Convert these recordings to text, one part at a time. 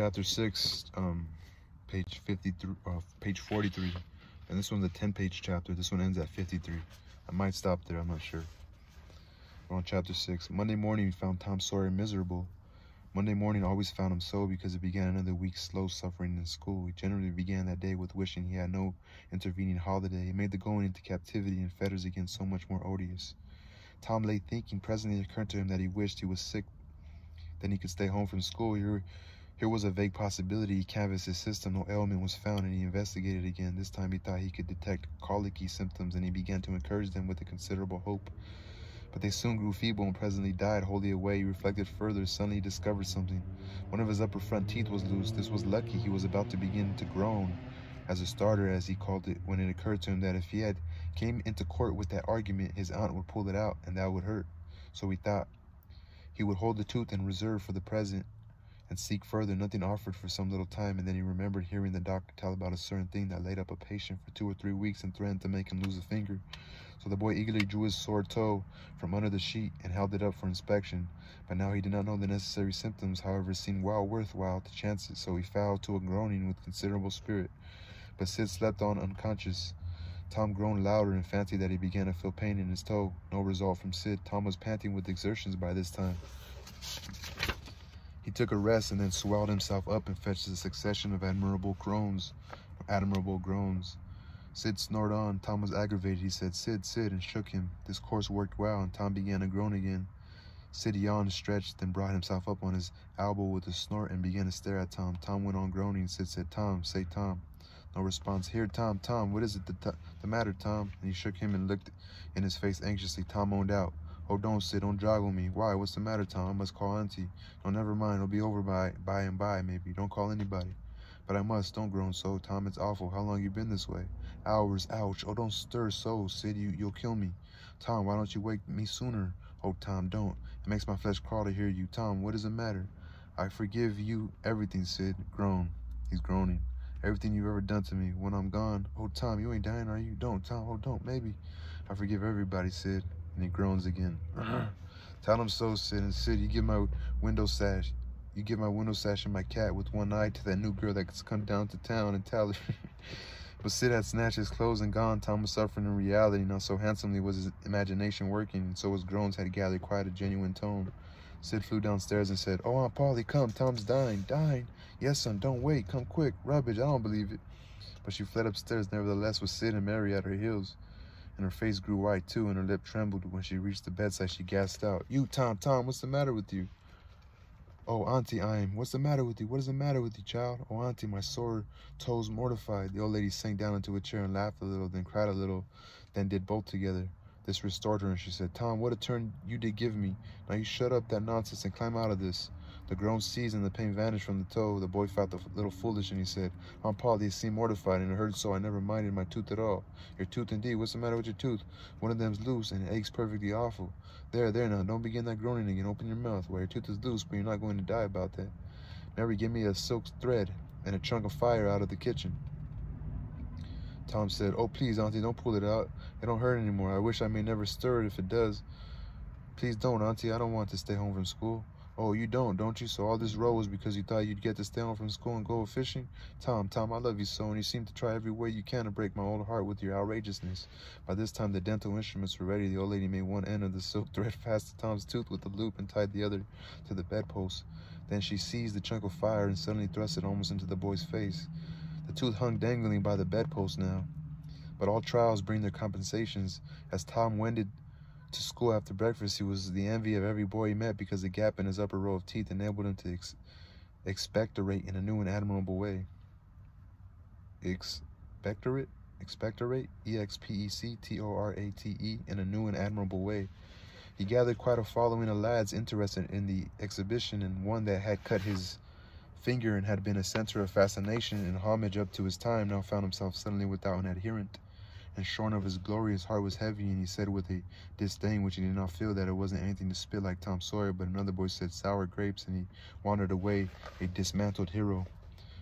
Chapter 6, page 53, page 43. And this one's a 10-page chapter. This one ends at 53. I might stop there, I'm not sure. We're on chapter 6. Monday morning, we found Tom Sawyer miserable. Monday morning always found him so because it began another week's slow suffering in school. He generally began that day with wishing he had no intervening holiday. It made the going into captivity and fetters again so much more odious. Tom lay thinking. Presently it occurred to him that he wished he was sick, then he could stay home from school. Here was a vague possibility. He canvassed his system. No ailment was found, and he investigated again. This time he thought he could detect colicky symptoms, and he began to encourage them with a considerable hope. But they soon grew feeble and presently died wholly away. He reflected further. Suddenly he discovered something. One of his upper front teeth was loose. This was lucky. He was about to begin to groan, as a starter, as he called it, when it occurred to him that if he had came into court with that argument, his aunt would pull it out, and that would hurt. So he thought. He would hold the tooth in reserve for the present and seek further. Nothing offered for some little time, and then he remembered hearing the doctor tell about a certain thing that laid up a patient for 2 or 3 weeks and threatened to make him lose a finger. So the boy eagerly drew his sore toe from under the sheet and held it up for inspection. But now he did not know the necessary symptoms. However, it seemed well worthwhile to chance it, so he fell to a groaning with considerable spirit. But Sid slept on unconscious. Tom groaned louder and fancied that he began to feel pain in his toe. No result from Sid. Tom was panting with exertions by this time. He took a rest and then swelled himself up and fetched a succession of admirable groans. Sid snored on. Tom was aggravated. He said, "Sid, Sid," and shook him. This course worked well, and Tom began to groan again. Sid yawned, stretched, then brought himself up on his elbow with a snort and began to stare at Tom. Tom went on groaning. Sid said, "Tom, say Tom." No response. "Here, Tom, Tom, what is it the matter, Tom?" And he shook him and looked in his face anxiously. Tom moaned out, "Oh, don't, Sid, don't joggle me." "Why, what's the matter, Tom?" "I must call Auntie." "No, never mind, it'll be over by and by, maybe. Don't call anybody." "But I must, don't groan so, Tom, it's awful. How long you been this way?" "Hours, ouch." "Oh, don't stir so, Sid, you'll kill me." "Tom, why don't you wake me sooner?" "Oh, Tom, don't. It makes my flesh crawl to hear you." "Tom, what is the matter?" "I forgive you everything, Sid." Groan. He's groaning. "Everything you've ever done to me. When I'm gone." "Oh, Tom, you ain't dying, are you?" "Don't, Tom. Oh, don't, maybe." "I forgive everybody, Sid." And he groans again. "Tell him so, Sid. And Sid, you give my window sash and my cat with one eye to that new girl that's come down to town and tell her." But Sid had snatched his clothes and gone. Tom was suffering in reality. Not so handsomely was his imagination working, and so his groans had gathered quite a genuine tone. Sid flew downstairs and said, "Oh, Aunt Polly, come. Tom's dying. Dying? Yes, son, don't wait. Come quick. Rubbish, I don't believe it." But she fled upstairs nevertheless with Sid and Mary at her heels. And her face grew white too, and her lip trembled. When she reached the bedside, she gasped out, "You, Tom, Tom, what's the matter with you?" "Oh, Auntie, what's the matter with you? What is the matter with you, child?" "Oh, Auntie, my sore toes mortified." The old lady sank down into a chair and laughed a little, then cried a little, then did both together. This restored her, and she said, "Tom, what a turn you did give me. Now you shut up that nonsense and climb out of this." The groan ceased and the pain vanished from the toe. The boy felt a little foolish, and he said, "Aunt Polly, it seemed mortified, and it hurt so I never minded my tooth at all." "Your tooth indeed? What's the matter with your tooth?" "One of them's loose, and it aches perfectly awful." There, now, don't begin that groaning again. Open your mouth. Well, your tooth is loose, but you're not going to die about that. Mary, give me a silk thread and a chunk of fire out of the kitchen." Tom said, "Oh, please, Auntie, don't pull it out. It don't hurt anymore. I wish I may never stir it if it does." "Please don't, Auntie. I don't want to stay home from school." "Oh, you don't you? So all this row was because you thought you'd get to stay home from school and go fishing? Tom, I love you so, and you seem to try every way you can to break my old heart with your outrageousness." By this time, the dental instruments were ready. The old lady made one end of the silk thread fast to Tom's tooth with a loop and tied the other to the bedpost. Then she seized the chunk of fire and suddenly thrust it almost into the boy's face. The tooth hung dangling by the bedpost now. But all trials bring their compensations. As Tom wended to school after breakfast, he was the envy of every boy he met because the gap in his upper row of teeth enabled him to expectorate in a new and admirable way. Expectorate? E-X-P-E-C-T-O-R-A-T-E, in a new and admirable way. He gathered quite a following of lads interested in the exhibition, and one that had cut his finger and had been a center of fascination and homage up to his time now found himself suddenly without an adherent. And shorn of his glory, his heart was heavy, and he said with a disdain which he did not feel that it wasn't anything to spit like Tom Sawyer, but another boy said sour grapes, and he wandered away a dismantled hero.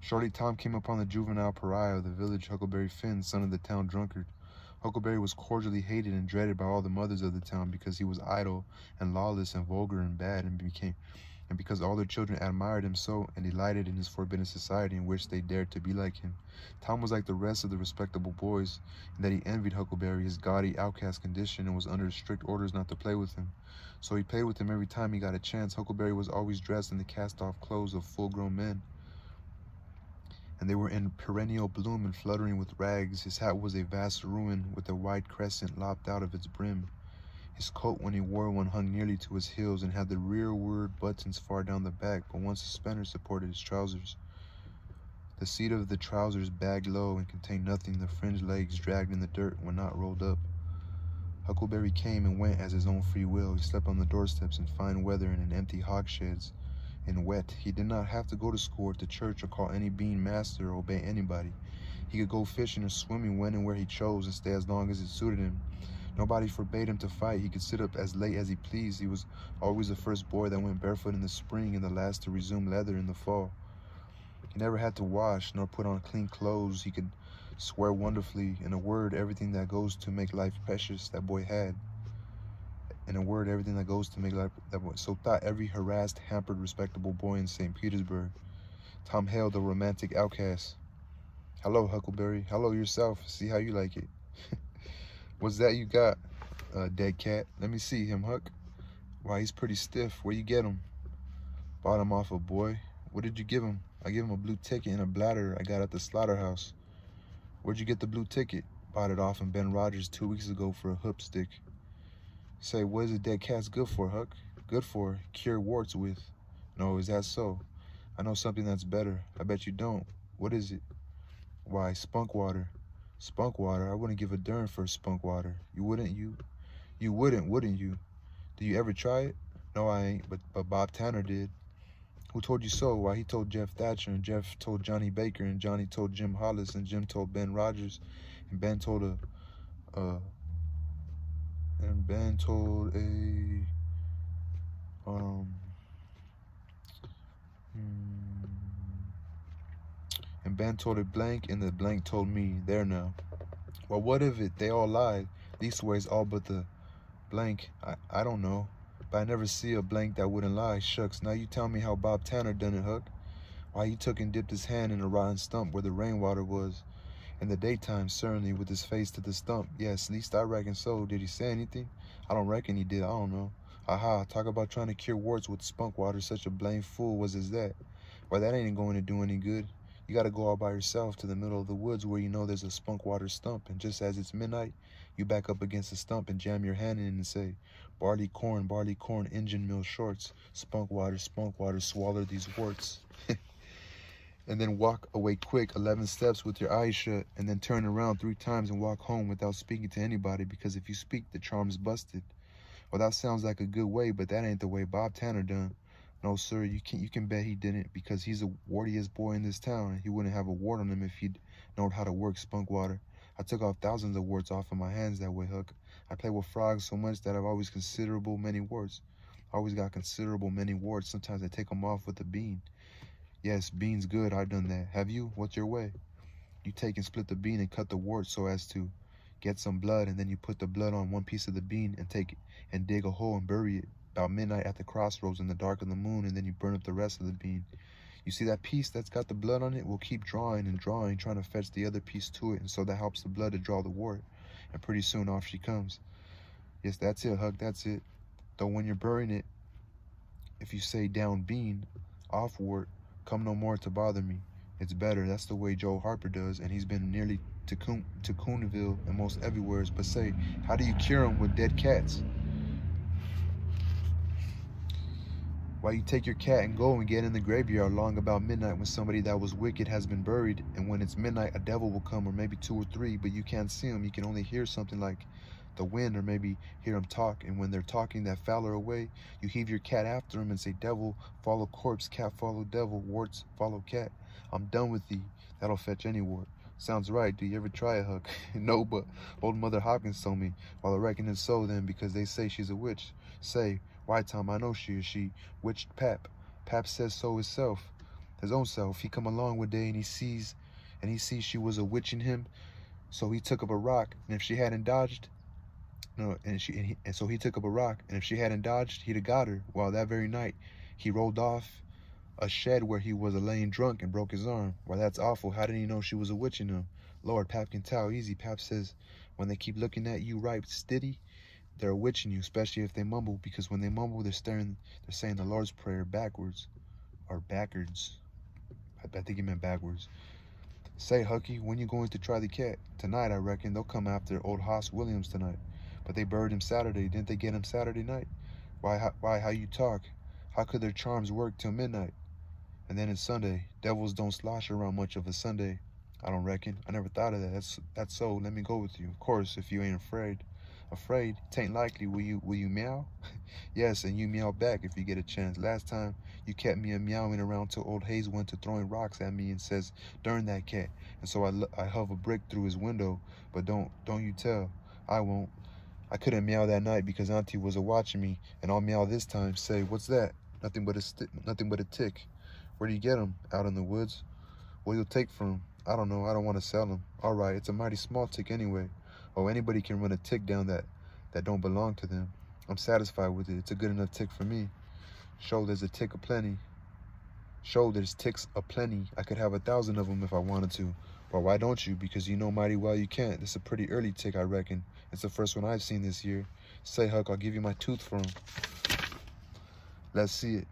Shortly Tom came upon the juvenile pariah of the village, Huckleberry Finn, son of the town drunkard. Huckleberry was cordially hated and dreaded by all the mothers of the town because he was idle and lawless and vulgar and bad, and and because all their children admired him so and delighted in his forbidden society and wished they dared to be like him. Tom was like the rest of the respectable boys, in that he envied Huckleberry his gaudy, outcast condition and was under strict orders not to play with him. So he played with him every time he got a chance. Huckleberry was always dressed in the cast-off clothes of full-grown men, and they were in perennial bloom and fluttering with rags. His hat was a vast ruin with a wide crescent lopped out of its brim. His coat, when he wore one, hung nearly to his heels and had the rearward buttons far down the back, but one suspender supported his trousers. The seat of the trousers bagged low and contained nothing. The fringed legs dragged in the dirt when not rolled up. Huckleberry came and went as his own free will. He slept on the doorsteps in fine weather and in empty hogsheds. In wet, he did not have to go to school or to church or call any being master or obey anybody. He could go fishing or swimming when and where he chose and stay as long as it suited him. Nobody forbade him to fight. He could sit up as late as he pleased. He was always the first boy that went barefoot in the spring and the last to resume leather in the fall. He never had to wash nor put on clean clothes. He could swear wonderfully. In a word, everything that goes to make life precious, that boy had. In a word, everything that goes to make life, that boy. So thought every harassed, hampered, respectable boy in St. Petersburg. Tom hailed a romantic outcast. "Hello, Huckleberry. Hello yourself. See how you like it." "What's that you got, dead cat? Let me see him, Huck." "Why, he's pretty stiff. Where you get him?" "Bought him off a boy." "What did you give him?" "I gave him a blue ticket and a bladder I got at the slaughterhouse." "Where'd you get the blue ticket?" "Bought it off in Ben Rogers 2 weeks ago for a hoop stick." "Say, what is a dead cat's good for, Huck?" "Good for? Cure warts with." "No, is that so?" "I know something that's better." "I bet you don't." "What is it?" "Why, spunk water." "Spunk water? I wouldn't give a darn for spunk water." "You wouldn't, you?" "You wouldn't you?" "Do you ever try it?" "No, I ain't, but Bob Tanner did." "Who told you so?" "Why, he told Jeff Thatcher, and Jeff told Johnny Baker, and Johnny told Jim Hollis, and Jim told Ben Rogers, and Ben told and Ben told and Ben told a blank, and the blank told me. There now." "Well, what of it? They all lied. Leastways, all but the blank. I don't know. But I never see a blank that wouldn't lie. Shucks, now you tell me how Bob Tanner done it, Huck." "Why, he took and dipped his hand in a rotten stump where the rainwater was. In the daytime, certainly, with his face to the stump. Yes, least I reckon so. Did he say anything?" "I don't reckon he did. I don't know." "Aha, talk about trying to cure warts with spunk water. Such a blame fool was as that. Why, that ain't going to do any good. You got to go all by yourself to the middle of the woods where you know there's a spunk water stump, and just as it's midnight, you back up against the stump and jam your hand in and say, 'Barley corn, engine mill shorts, spunk water, swallow these warts.' And then walk away quick 11 steps with your eyes shut, and then turn around 3 times and walk home without speaking to anybody, because if you speak, the charm's busted." "Well, that sounds like a good way, but that ain't the way Bob Tanner done." "No, sir, you can bet he didn't, because he's the wartiest boy in this town, and he wouldn't have a wart on him if he'd known how to work spunk water. I took off thousands of warts off of my hands that way, Huck. I play with frogs so much that I've always considerable many warts. Always got considerable many warts. Sometimes I take them off with a bean." "Yes, bean's good. I've done that. Have you? What's your way?" "You take and split the bean and cut the wart so as to get some blood, and then you put the blood on one piece of the bean and take it and dig a hole and bury it about midnight at the crossroads in the dark of the moon, and then you burn up the rest of the bean. You see that piece that's got the blood on it will keep drawing and drawing, trying to fetch the other piece to it, and so that helps the blood to draw the wart, and pretty soon off she comes." "Yes, that's it, Huck, that's it. Though when you're burying it, if you say down bean, off wart, come no more to bother me, it's better. That's the way Joe Harper does, and he's been nearly to Coonville and most everywheres. But say, how do you cure 'em with dead cats?" "Why, you take your cat and go and get in the graveyard long about midnight when somebody that was wicked has been buried, and when it's midnight a devil will come, or maybe 2 or 3, but you can't see 'em. You can only hear something like the wind, or maybe hear 'em talk, and when they're talking that fowler away, you heave your cat after 'em and say, 'Devil follow corpse, cat follow devil, warts follow cat. I'm done with thee.' That'll fetch any wart." "Sounds right. Do you ever try it, Huck?" "No, but old Mother Hopkins told me." "Well, I reckon it's so then, because they say she's a witch." "Say, why, Tom, I know she is. She witched Pap. Pap says so himself, his own self. He come along one day and he sees she was a witching him, so he took up a rock, and if she hadn't dodged, no, and so he took up a rock, and if she hadn't dodged, he'd have got her. Well, that very night, He rolled off a shed where he was laying drunk and broke his arm. Why, that's awful. How did he know she was a witching him? Lord, Pap can tell. Easy, Pap says. When they keep looking at you right steady, they're witching you, especially if they mumble, because when they mumble, they're saying the Lord's Prayer backwards. Or backwards. I think he meant backwards. Say, Hucky, when you going to try the cat? Tonight, I reckon. They'll come after old Hoss Williams tonight. But they buried him Saturday. Didn't they get him Saturday night? Why, how you talk? How could their charms work till midnight? And then it's Sunday. Devils don't slosh around much of a Sunday, I don't reckon. I never thought of that. That's so. Let me go with you. Of course, if you ain't afraid. Afraid? Tain't likely. Will you meow? Yes, and you meow back if you get a chance. Last time, you kept me meowing around till old Hayes went to throwing rocks at me and says, darn that cat. And so I hove a brick through his window, but don't you tell. I won't. I couldn't meow that night because Auntie was a-watching me, and I'll meow this time. Say, what's that? Nothing but a tick. Where do you get them? Out in the woods? What you'll take from 'em? I don't know. I don't want to sell them. All right, it's a mighty small tick anyway. Oh, anybody can run a tick down that don't belong to them. I'm satisfied with it. It's a good enough tick for me. Show there's a tick aplenty. Show there's ticks aplenty. I could have 1,000 of them if I wanted to. Well, why don't you? Because you know mighty well you can't. This is a pretty early tick, I reckon. It's the first one I've seen this year. Say, Huck, I'll give you my tooth for him. Let's see it.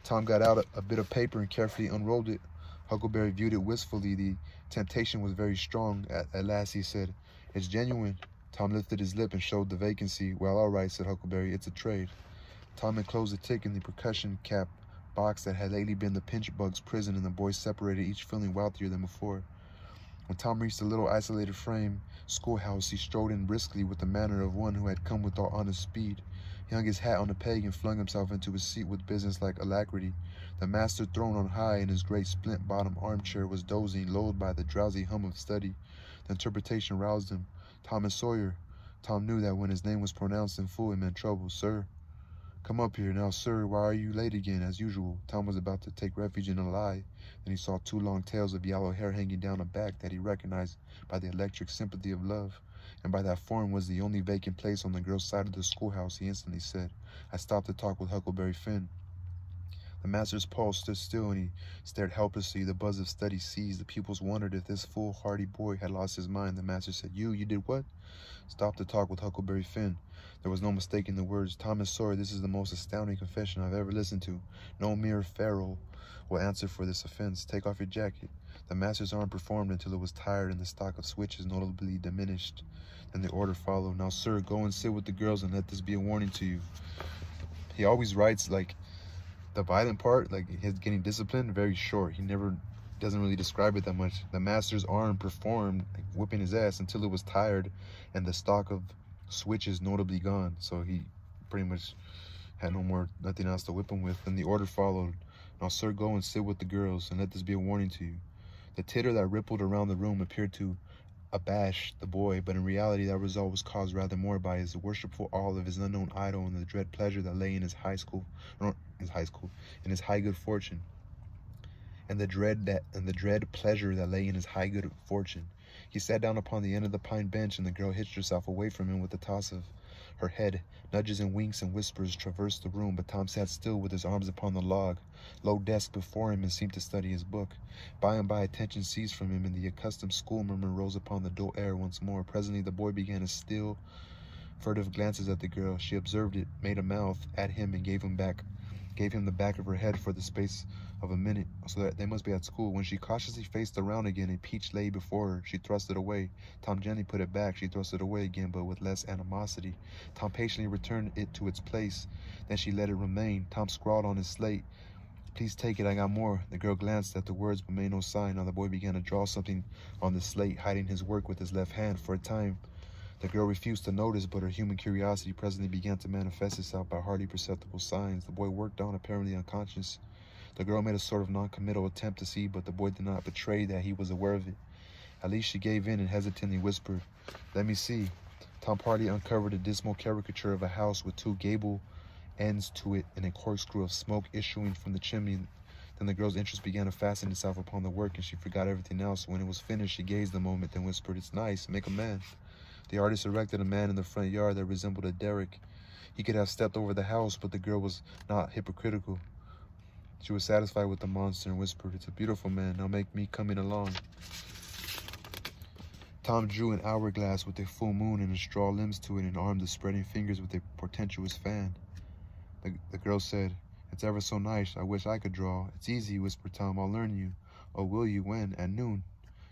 Tom got out a bit of paper and carefully unrolled it. Huckleberry viewed it wistfully. The temptation was very strong. At last he said, it's genuine. Tom lifted his lip and showed the vacancy. Well, all right, said Huckleberry, it's a trade. Tom enclosed the tick in the percussion cap box that had lately been the pinch bug's prison, and the boys separated, each feeling wealthier than before. When Tom reached the little isolated frame schoolhouse, he strode in briskly with the manner of one who had come with all honest speed. He hung his hat on a peg and flung himself into his seat with businesslike alacrity. The master, thrown on high in his great splint-bottomed armchair, was dozing, lulled by the drowsy hum of study. The interpretation roused him. Thomas Sawyer. Tom knew that when his name was pronounced in full, it meant trouble. Sir. Come up here. Now, sir, why are you late again, as usual? Tom was about to take refuge in a lie. Then he saw 2 long tails of yellow hair hanging down a back that he recognized by the electric sympathy of love. And by that form was the only vacant place on the girl's side of the schoolhouse. He instantly said, I stopped to talk with Huckleberry Finn. The master's pulse stood still, and he stared helplessly. The buzz of study ceased. The pupils wondered if this foolhardy boy had lost his mind. The master said, You did what? Stopped to talk with Huckleberry Finn. There was no mistaking the words. Thomas Sawyer, this is the most astounding confession I've ever listened to. No mere ferule will answer for this offense. Take off your jacket. The master's arm performed until it was tired and the stock of switches notably diminished. Then the order followed. Now, sir, go and sit with the girls and let this be a warning to you. He always writes, like, the violent part, like his getting disciplined, very short. He never doesn't really describe it that much. The master's arm performed, like, whipping his ass until it was tired and the stock of switches notably gone. So he pretty much had nothing else to whip him with. And the order followed. Now, sir, go and sit with the girls and let this be a warning to you. The titter that rippled around the room appeared to abash the boy, but in reality that result was caused rather more by his worshipful awe of his unknown idol and the dread pleasure that lay in his high good fortune. And the dread pleasure that lay in his high good fortune. He sat down upon the end of the pine bench, and the girl hitched herself away from him with a toss of her head. Nudges and winks and whispers traversed the room, but Tom sat still with his arms upon the log, low desk before him, and seemed to study his book. By and by attention ceased from him, and the accustomed school murmur rose upon the dull air once more. Presently the boy began to steal furtive glances at the girl. She observed it, made a mouth at him, and gave him the back of her head for the space of a minute, so that they must be at school. When she cautiously faced around again, a peach lay before her. She thrust it away. Tom gently put it back. She thrust it away again, but with less animosity. Tom patiently returned it to its place. Then she let it remain. Tom scrawled on his slate, Please take it, I got more. The girl glanced at the words but made no sign. Now the boy began to draw something on the slate, hiding his work with his left hand. For a time the girl refused to notice, but her human curiosity presently began to manifest itself by hardly perceptible signs. The boy worked on, apparently unconscious. The girl made a sort of non-committal attempt to see, but the boy did not betray that he was aware of it. At least she gave in and hesitantly whispered, Let me see. Tom partly uncovered a dismal caricature of a house with 2 gable ends to it and a corkscrew of smoke issuing from the chimney. Then the girl's interest began to fasten itself upon the work, and she forgot everything else. When it was finished, she gazed a moment, then whispered, It's nice, make a man. The artist erected a man in the front yard that resembled a derrick. He could have stepped over the house, but the girl was not hypocritical. She was satisfied with the monster and whispered, "It's a beautiful man. Now make me coming along." Tom drew an hourglass with a full moon and straw limbs to it and armed the spreading fingers with a portentous fan. The girl said, "It's ever so nice. I wish I could draw." "It's easy," whispered Tom. "I'll learn you." "Oh, will you? When?" "At noon."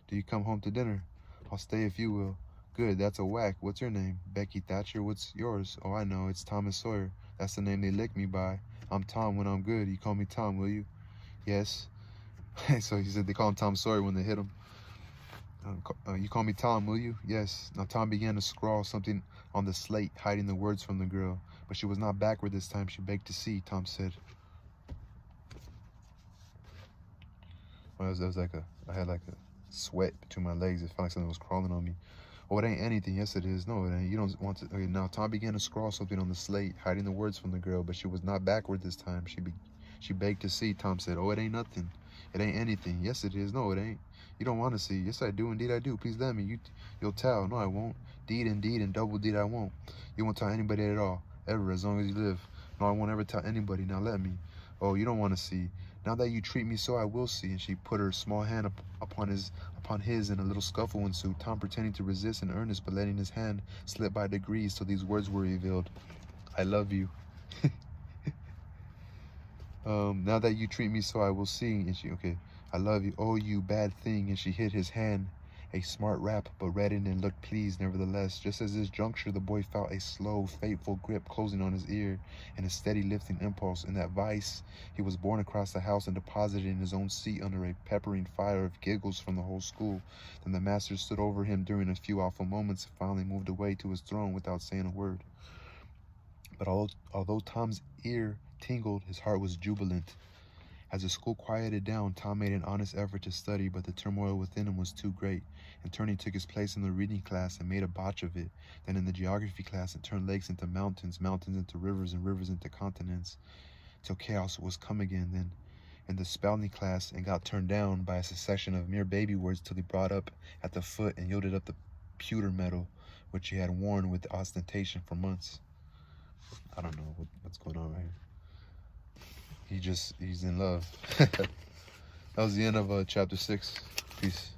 "Do you come home to dinner?" "I'll stay if you will." "Good, that's a whack. What's your name?" "Becky Thatcher." "What's yours?" "Oh, I know. It's Thomas Sawyer. That's the name they lick me by. I'm Tom when I'm good. You call me Tom, will you?" "Yes." So he said they call him Tom Sawyer when they hit him. "You call me Tom, will you?" "Yes." Now Tom began to scrawl something on the slate, hiding the words from the girl. But she was not backward this time. She begged to see, Tom said. Well, that was like I had like a sweat between my legs. It felt like something was crawling on me. "Oh, it ain't anything." "Yes, it is." "No, it ain't. You don't want to." Okay, now Tom began to scrawl something on the slate, hiding the words from the girl. But she was not backward this time. She begged to see. Tom said, "Oh, it ain't nothing. It ain't anything." "Yes, it is." "No, it ain't." "You don't want to see." "Yes, I do. Indeed, I do. Please let me. You'll tell." "No, I won't." "Deed, indeed, and double deed, I won't." "You won't tell anybody at all, ever, as long as you live." "No, I won't ever tell anybody. Now let me." "Oh, you don't want to see." "Now that you treat me so, I will see." And she put her small hand upon his, and a little scuffle ensued. Tom pretending to resist in earnest, but letting his hand slip by degrees till these words were revealed: "I love you." "Now that you treat me so, I will see." And she, okay, "I love you. Oh, you bad thing." And she hit his hand a smart rap, but reddened and looked pleased nevertheless. Just at this juncture, the boy felt a slow, fateful grip closing on his ear, and a steady lifting impulse. In that vice, he was borne across the house and deposited in his own seat under a peppering fire of giggles from the whole school. Then the master stood over him during a few awful moments, and finally moved away to his throne without saying a word. But although Tom's ear tingled, his heart was jubilant. As the school quieted down, Tom made an honest effort to study, but the turmoil within him was too great. In turn, he took his place in the reading class and made a botch of it. Then in the geography class, and turned lakes into mountains, mountains into rivers, and rivers into continents, till chaos was come again. Then in the spelling class, and got turned down by a succession of mere baby words till he brought up at the foot and yielded up the pewter medal, which he had worn with ostentation for months. I don't know what's going on right here. He's in love. That was the end of chapter 6. Peace.